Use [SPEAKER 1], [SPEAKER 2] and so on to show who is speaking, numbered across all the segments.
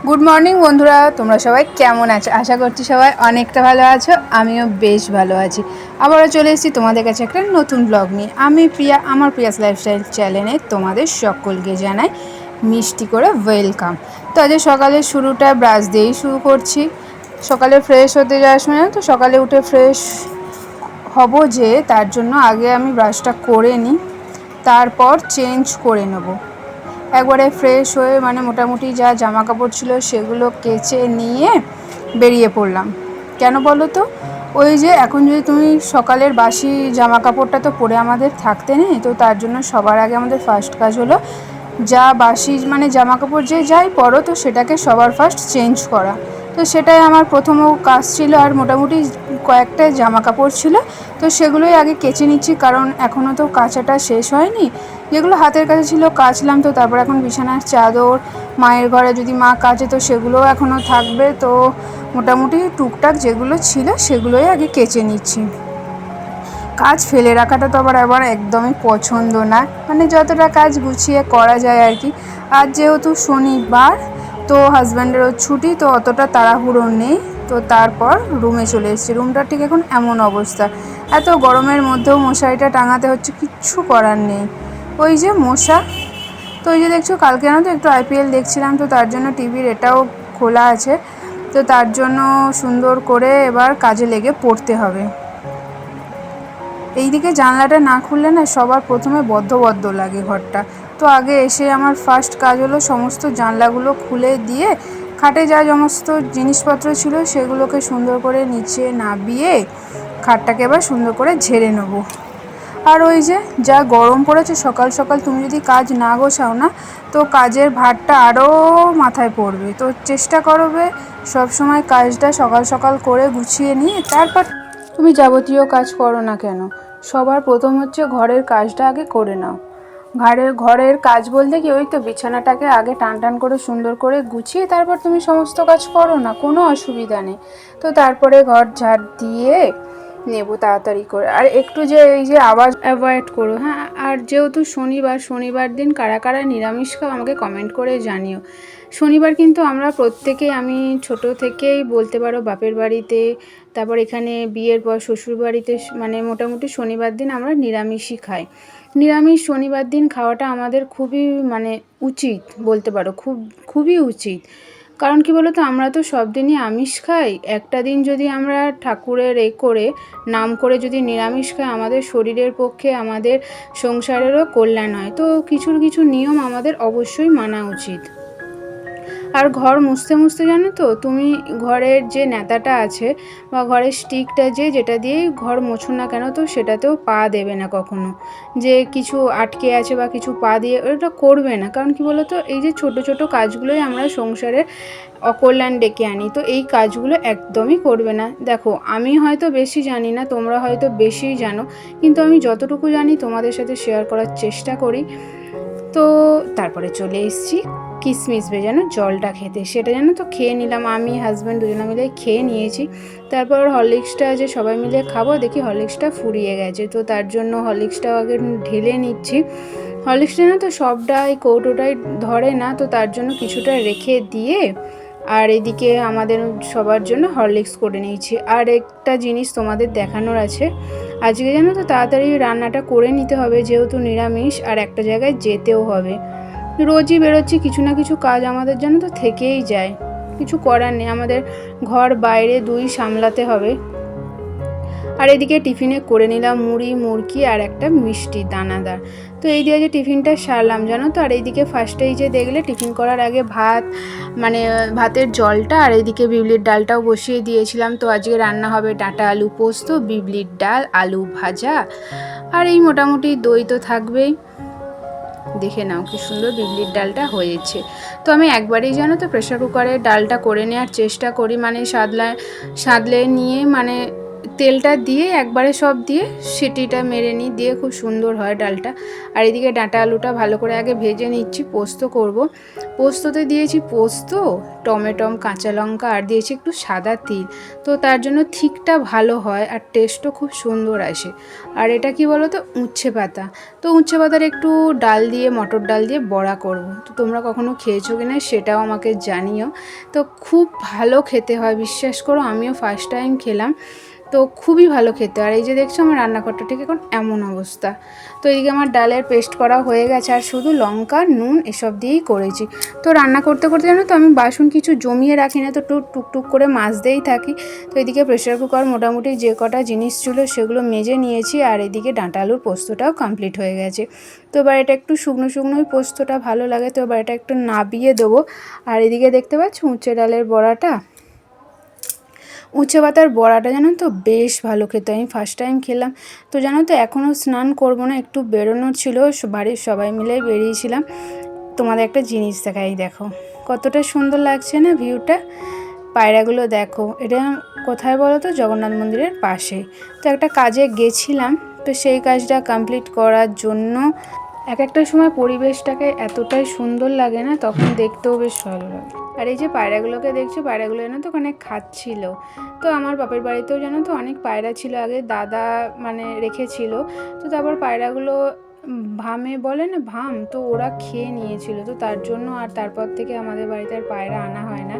[SPEAKER 1] Good morning বন্ধুরা, তোমরা সবাই কেমন আছো? আশা করছি সবাই অনেকটা ভালো আছো। আমিও বেশ ভালো আছি। আবারও চলে এসেছি তোমাদের কাছে একটা নতুন ব্লগ নিয়ে। আমি প্রিয়া, আমার প্রিয়াস লাইফস্টাইল চ্যানেলে তোমাদের সকলকে জানাই মিষ্টি করে ওয়েলকাম। তো আজ সকালের শুরুটা ব্রাশ দিয়েই শুরু করছি। সকালে ফ্রেশ হতে যাওয়ার সময় তো সকালে উঠে ফ্রেশ হব, যে তার জন্য আগে আমি ব্রাশটা করে নিই, তারপর চেঞ্জ করে নেবো। একবারে ফ্রেশ হয়ে মোটামুটি যা জামা কাপড় ছিল সেগুলো কেচে নিয়ে বেরিয়ে পড়লাম। কেন বলো তো? ওই যে এখন যদি তুমি সকালের বাসি জামা কাপড়টা তো পরে আমাদের থাকতে নেই, তো তার জন্য সবার আগে আমাদের ফার্স্ট কাজ হলো যা বাসি জামা কাপড় যে যাই পরো তো সেটাকে সবার ফার্স্ট চেঞ্জ করা। তো সেটাই আমার প্রথম কাজ ছিল। আর মোটামুটি কয়েকটা জামা কাপড় ছিল, তো সেগুলোই আগে কেচে নিচ্ছি, কারণ এখনও তো কাচাটা শেষ হয়নি। যেগুলো হাতের কাছে ছিল কাচলাম, তো তারপর এখন বিছানার চাদর মায়ের ঘরে যদি মা কাচে তো সেগুলোও এখনও থাকবে। তো মোটামুটি টুকটাক যেগুলো ছিল সেগুলোই আগে কেচে নিচ্ছি। কাজ ফেলে রাখাটা তো আবার একদমই পছন্দ না, যতটা কাজ গুছিয়ে করা যায় আর কি। আর যেহেতু শনিবার, তো হাজব্যান্ডেরও ছুটি, তো অতটা তাড়াহুড়ো নেই। তো তারপর রুমে চলে এসেছি। রুমটা ঠিক এখন এমন অবস্থা, এত গরমের মধ্যেও মশারিটা টাঙাতে হচ্ছে, কিচ্ছু করার নেই। ওই যে মশা। তো ওই যে দেখছো, কালকে না তো একটু আইপিএল দেখছিলাম, তো তার জন্য টিভির এটাও খোলা আছে। তো তার জন্য সুন্দর করে এবার কাজে লেগে পড়তে হবে। এইদিকে জানলাটা না খুললে না সবার প্রথমে বদ্ধ বদ্ধ লাগে ঘরটা। তো আগে এসে আমার ফার্স্ট কাজ হলো সমস্ত জানলাগুলো খুলে দিয়ে খাটে যা সমস্ত জিনিসপত্র ছিল সেগুলোকে সুন্দর করে নিচে নামিয়ে খাটটাকে এবার সুন্দর করে ঝেড়ে নেবো। আর ওই যে যা গরম পড়েছে, সকাল সকাল তুমি যদি কাজ না গোছাও না, তো কাজের ভারটা আরও মাথায় পড়বে। তো চেষ্টা করবে সব সময় কাজটা সকাল সকাল করে গুছিয়ে নিয়ে তারপর তুমি যাবতীয় কাজ করো না কেন, সবার প্রথম হচ্ছে ঘরের কাজটা আগে করে নাও। ঘরের কাজ বলতে কি, ওই তো বিছানাটাকে আগে টান টান করে সুন্দর করে গুছিয়ে তারপর তুমি সমস্ত কাজ করো না, কোনো অসুবিধা নেই। তো তারপরে ঘর ঝাড় দিয়ে নেব তাড়াতাড়ি করে। আর একটু যে এই যে আওয়াজ অ্যাভয়েড করো, হ্যাঁ। আর যেহেতু শনিবার দিন কারা কারা নিরামিষ খাও আমাকে কমেন্ট করে জানিও। শনিবার কিন্তু আমরা প্রত্যেকেই, আমি ছোট থেকেই বলতে পারো বাপের বাড়িতে, তারপর এখানে বিয়ের পর শ্বশুর বাড়িতে, মোটামুটি শনিবার দিন আমরা নিরামিষই খাই। নিরামিষ শনিবার দিন খাওয়াটা আমাদের খুবই উচিত বলতে পারো, খুবই উচিত। কারণ কি বলো তো, আমরা তো সব দিনই আমিষ খাই, একটা দিন যদি আমরা ঠাকুরের করে নাম করে যদি নিরামিষ খাই, আমাদের শরীরের পক্ষে, আমাদের সংসারেরও কল্যাণ হয়। তো কিছু নিয়ম আমাদের অবশ্যই মানা উচিত। আর ঘর মুছতে জানো তো, তুমি ঘরের যে নেতাটা আছে বা ঘরের স্টিকটা যেটা দিয়ে ঘর মোছো না কেন, তো সেটাতেও পা দেবে না কখনো, যে কিছু আটকে আছে বা কিছু পা দিয়ে ওটা করবে না। কারণ কি বলো তো, এই যে ছোট ছোট কাজগুলোই আমরা সংসারের অকল্যাণ ডেকে আনি। তো এই কাজগুলো একদমই করবে না। দেখো, আমি হয়তো বেশি জানি না, তোমরা হয়তো বেশি জানো, কিন্তু আমি যতটুকু জানি তোমাদের সাথে শেয়ার করার চেষ্টা করি। তো তারপরে চলে এসেছি কিশমিশ ভেজানো জলটা খেতে। সেটা জানো তো খেয়ে নিলাম, আমি হাজব্যান্ড দুজনে মিলে খেয়ে নিয়েছি। তারপর হরলিক্সটা যে সবাই মিলে খাবো, দেখি হরলিক্সটা ফুরিয়ে গেছে, তো তার জন্য হরলিক্সটাও আগে ঢেলে নিচ্ছি। হরলিক্সটা জানো তো সবটাই কৌটোটাই ধরে না, তো তার জন্য কিছুটা রেখে দিয়ে আর এদিকে আমাদের সবার জন্য হরলিক্স করে নিয়েছি। আর একটা জিনিস তোমাদের দেখানোর আছে, আজকে জানো তো তাড়াতাড়ি রান্নাটা করে নিতে হবে, যেহেতু নিরামিষ, আর একটা জায়গায় যেতেও হবে। রোজই বেরোচ্ছি, কিছু না কিছু কাজ আমাদের জন্য তো থেকেই যায়, কিছু করার নেই, আমাদের ঘর বাইরে দুই সামলাতে হবে। আর এদিকে টিফিনে করে নিলাম মুড়ি মুড়কি আর একটা মিষ্টি দানাদার। তো এই দিয়ে যে টিফিনটা সারলাম জানো তো। আর এইদিকে ফার্স্টেই যে দেখলে টিফিন করার আগে ভাতের জলটা আর এইদিকে বিউলির ডালটাও বসিয়ে দিয়েছিলাম। তো আজকে রান্না হবে ডাঁটা আলু পোস্ত, বিউলির ডাল, আলু ভাজা, আর এই মোটামুটি দই তো থাকবেই। দেখে নাও কি সুন্দর বিউলির ডালটা হয়েছে। তো আমি একবারেই জানো তো প্রেশার কুকারে ডালটা করে নেওয়ার চেষ্টা করি, সাদলে নিয়ে তেলটা দিয়ে একবারে সব দিয়ে সিটিটা মেরে নিই, দিয়ে খুব সুন্দর হয় ডালটা। আর এদিকে ডাঁটা আলুটা ভালো করে আগে ভেজে নিচ্ছি, পোস্ত করব। পোস্ততে দিয়েছি পোস্ত, টমেটো, কাঁচা লঙ্কা আর দিয়েছি একটু সাদা তিল। তো তার জন্য থিকটা ভালো হয় আর টেস্টও খুব সুন্দর আসে। আর এটা কি বলো তো, উচ্ছে পাতা। তো উচ্ছে পাতার একটু ডাল দিয়ে, মটর ডাল দিয়ে বড়া করব। তো তোমরা কখনো খেয়েছো কিনা সেটাও আমাকে জানিও। তো খুব ভালো খেতে হয়, বিশ্বাস করো, আমিও ফার্স্ট টাইম খেলাম। তো খুবই ভালো খেতে। আর এই যে দেখছো আমার রান্নাঘরটা ঠিক এখন এমন অবস্থা। তো এইদিকে আমার ডালের পেস্ট করা হয়ে গেছে, আর শুধু লঙ্কা নুন এসব দিয়েই করেছি। তো রান্না করতে করতে জানো তো আমি বাসন কিছু জমিয়ে রাখি না, তো টুকটুক করে মাজতেই থাকি। তো এদিকে প্রেশার কুকার মোটামুটি যে কটা জিনিস ছিল সেগুলো মেজে নিয়েছি, আর এদিকে ডাঁটা আলুর পোস্তটাও কমপ্লিট হয়ে গেছে। তো এবার এটা একটু শুকনো শুকনোই পোস্তটা ভালো লাগে, তো এবার এটা একটু নাবিয়ে দেবো। আর এদিকে দেখতে পাচ্ছ উচ্ছে ডালের বড়াটা, উচ্ছে পাতার বড়াটা জানো তো বেশ ভালো খেতে, আমি ফার্স্ট টাইম খেলাম। তো জানো তো এখনও স্নান করব না, একটু বেরোনোর ছিল, বাড়ির সবাই মিলে বেরিয়েছিলাম। তোমাদের একটা জিনিস দেখাই, দেখো কতটা সুন্দর লাগছে না ভিউটা। পায়রাগুলো দেখো, এটা কোথায় বলো তো, জগন্নাথ মন্দিরের পাশে। তো একটা কাজে গেছিলাম, তো সেই কাজটা কমপ্লিট করার জন্য একটা সময় পরিবেশটাকে এতটাই সুন্দর লাগে না, তখন দেখতেও বেশ ভালো লাগে। আর এই যে পায়রাগুলোকে দেখছো, পায়রাগুলো জানো তো ওখানে খাচ্ছিল। তো আমার বাপের বাড়িতেও জানো তো অনেক পায়রা ছিল আগে, দাদা মানে রেখেছিল। তো তারপর পায়রাগুলো ভামে বলে না, ভাম, তো ওরা খেয়ে নিয়েছিল। তো তার জন্য আর তারপর থেকে আমাদের বাড়িতে আর পায়রা আনা হয় না।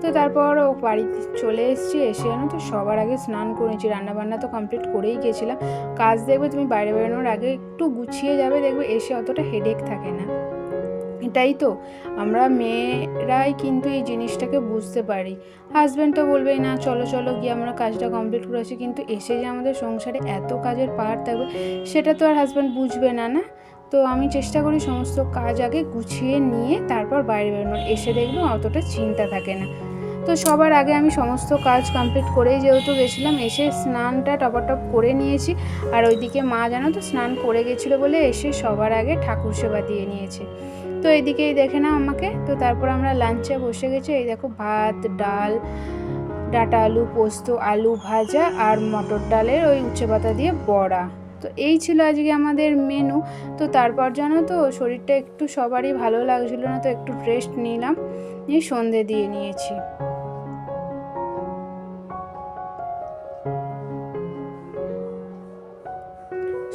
[SPEAKER 1] তো তারপর ও বাড়িতে চলে এসেছি, এসে জানো তো সবার আগে স্নান করেছি, রান্নাবান্না তো কমপ্লিট করেই গেছিলাম। কাজ দেখবে তুমি বাইরে বেরোনোর আগে একটু গুছিয়ে যাবে, দেখবে এসে অতটা হেডেক থাকে না। এটাই তো, আমরা মেয়েরাই কিন্তু এই জিনিসটাকে বুঝতে পারি। হাজব্যান্ড তো বলবেই না, চলো চলো গিয়ে আমরা কাজটা কমপ্লিট করে আসি, কিন্তু এসে যে আমাদের সংসারে এত কাজের পাহাড় থাকবে সেটা তো আর হাজব্যান্ড বুঝবে না, না। তো আমি চেষ্টা করি সমস্ত কাজ আগে গুছিয়ে নিয়ে তারপর বাইরে বেরোনোর, এসে দেখবো অতটা চিন্তা থাকে না। তো সবার আগে আমি সমস্ত কাজ কমপ্লিট করেই যেহেতু গেছিলাম, এসে স্নানটা টপাটপ করে নিয়েছি। আর ওইদিকে মা জানো তো স্নান করে গেছিলো বলে এসে সবার আগে ঠাকুর সেবা দিয়ে নিয়েছে। তো এইদিকেই দেখে নাও আমাকে। তো তারপর আমরা লাঞ্চে বসে গেছি, এই দেখো ভাত, ডাল, ডাঁটা আলু পোস্ত, আলু ভাজা আর মটর ডালের ওই উচ্ছে পাতা দিয়ে বড়া। তো এই ছিল আজকে আমাদের মেনু। তো তারপর জানো তো শরীরটা একটু সবারই ভালো লাগছিল না, তো একটু রেস্ট নিলাম, নিয়ে সন্ধে দিয়ে নিয়েছি।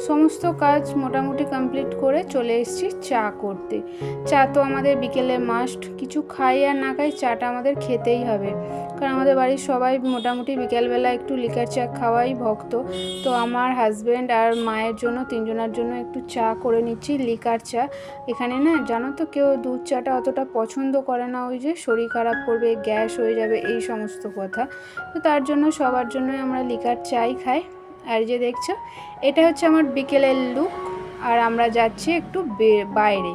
[SPEAKER 1] সমস্ত কাজ মোটামুটি কমপ্লিট করে চলে এসেছি চা করতে। চা তো আমাদের বিকেলে মাস্ট, কিছু খাই আর না খাই চাটা আমাদের খেতেই হবে, কারণ আমাদের বাড়ির সবাই মোটামুটি বিকেলবেলা একটু লিকার চা খাওয়াই ভক্ত। তো আমার হাজব্যান্ড আর মায়ের জন্য, তিনজনের জন্য একটু চা করে নিচ্ছি, লিকার চা। এখানে না জানো তো কেউ দুধ চাটা অতটা পছন্দ করে না, ওই যে শরীর খারাপ করবে, গ্যাস হয়ে যাবে, এই সমস্ত কথা। তো তার জন্য সবার জন্যই আমরা লিকার চাই খাই। আর যে দেখছো এটা হচ্ছে আমার বিকেলের লুক, আর আমরা যাচ্ছি একটু বাইরে।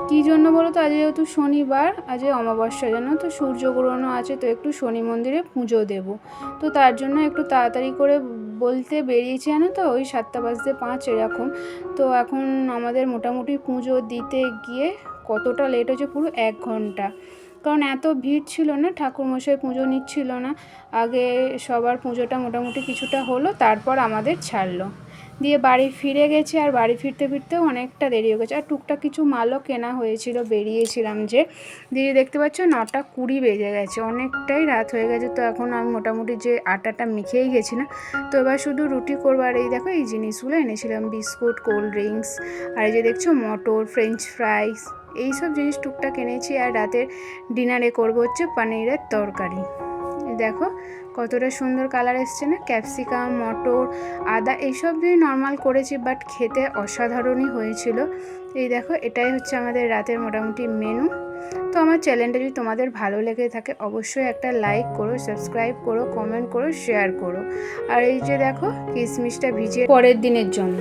[SPEAKER 1] কী জন্য বলো তো, আজ যেহেতু শনিবার, আজ অমাবস্যা, জানো তো সূর্যগ্রহণও আছে, তো একটু শনি মন্দিরে পুজো দেব। তো তার জন্য একটু তাড়াতাড়ি করে বলতে বেরিয়েছি, জানো তো ওই 7:05 এরকম। তো এখন আমাদের মোটামুটি পুজো দিতে গিয়ে কতটা লেট হয়েছে, পুরো 1 ঘন্টা, কারণ এত ভিড় ছিল না, ঠাকুরমশাই পুজো নিচ্ছিল না। আগে সবার পুজোটা মোটামুটি কিছুটা হলো, তারপর আমাদের ছাড়লো, দিয়ে বাড়ি ফিরে গেছি। আর বাড়ি ফিরতে ফিরতেও অনেকটা দেরি হয়ে গেছে, আর টুকটাক কিছু মালও কেনা হয়েছিল, বেরিয়েছিলাম যে, দিয়ে দেখতে পাচ্ছ 9:20 বেজে গেছে, অনেকটাই রাত হয়ে গেছে। তো এখন আমি মোটামুটি যে আটাটা মেখেই গেছি না, তো এবার শুধু রুটি করবো। আর এই দেখো এই জিনিসগুলো এনেছিলাম, বিস্কুট, কোল্ড ড্রিঙ্কস, আর এই যে দেখছো মটর, ফ্রেঞ্চ ফ্রাইস, এইসব জিনিস টুকটাক এনেছি। আর রাতের ডিনারে করবো হচ্ছে পনিরের তরকারি। দেখো কতটা সুন্দর কালার এসছে না, ক্যাপসিকাম, মটর, আদা এইসব দিয়ে নর্মাল করেছি, বাট খেতে অসাধারণই হয়েছিল। এই দেখো এটাই হচ্ছে আমাদের রাতের মোটামুটি মেনু। তো আমার চ্যানেলটা যদি তোমাদের ভালো লেগে থাকে অবশ্যই একটা লাইক করো, সাবস্ক্রাইব করো, কমেন্ট করো, শেয়ার করো। আর এই যে দেখো কিশমিশটা ভিজে পরের দিনের জন্য।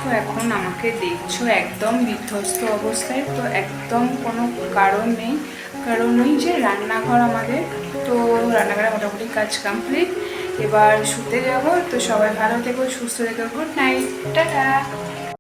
[SPEAKER 1] তো এখন আমাকে দেখছো একদম বিধ্বস্ত অবস্থায়, তো একদম কোনো কারণ নেই, কারণ ওই যে রান্নাঘর আমাদের, তো রান্নাঘরে মোটামুটি কাজ কমপ্লিট, এবার শুতে যাবো। তো সবাই ভালো থেকো, সুস্থ থেকো, গুড নাইট, টাটা।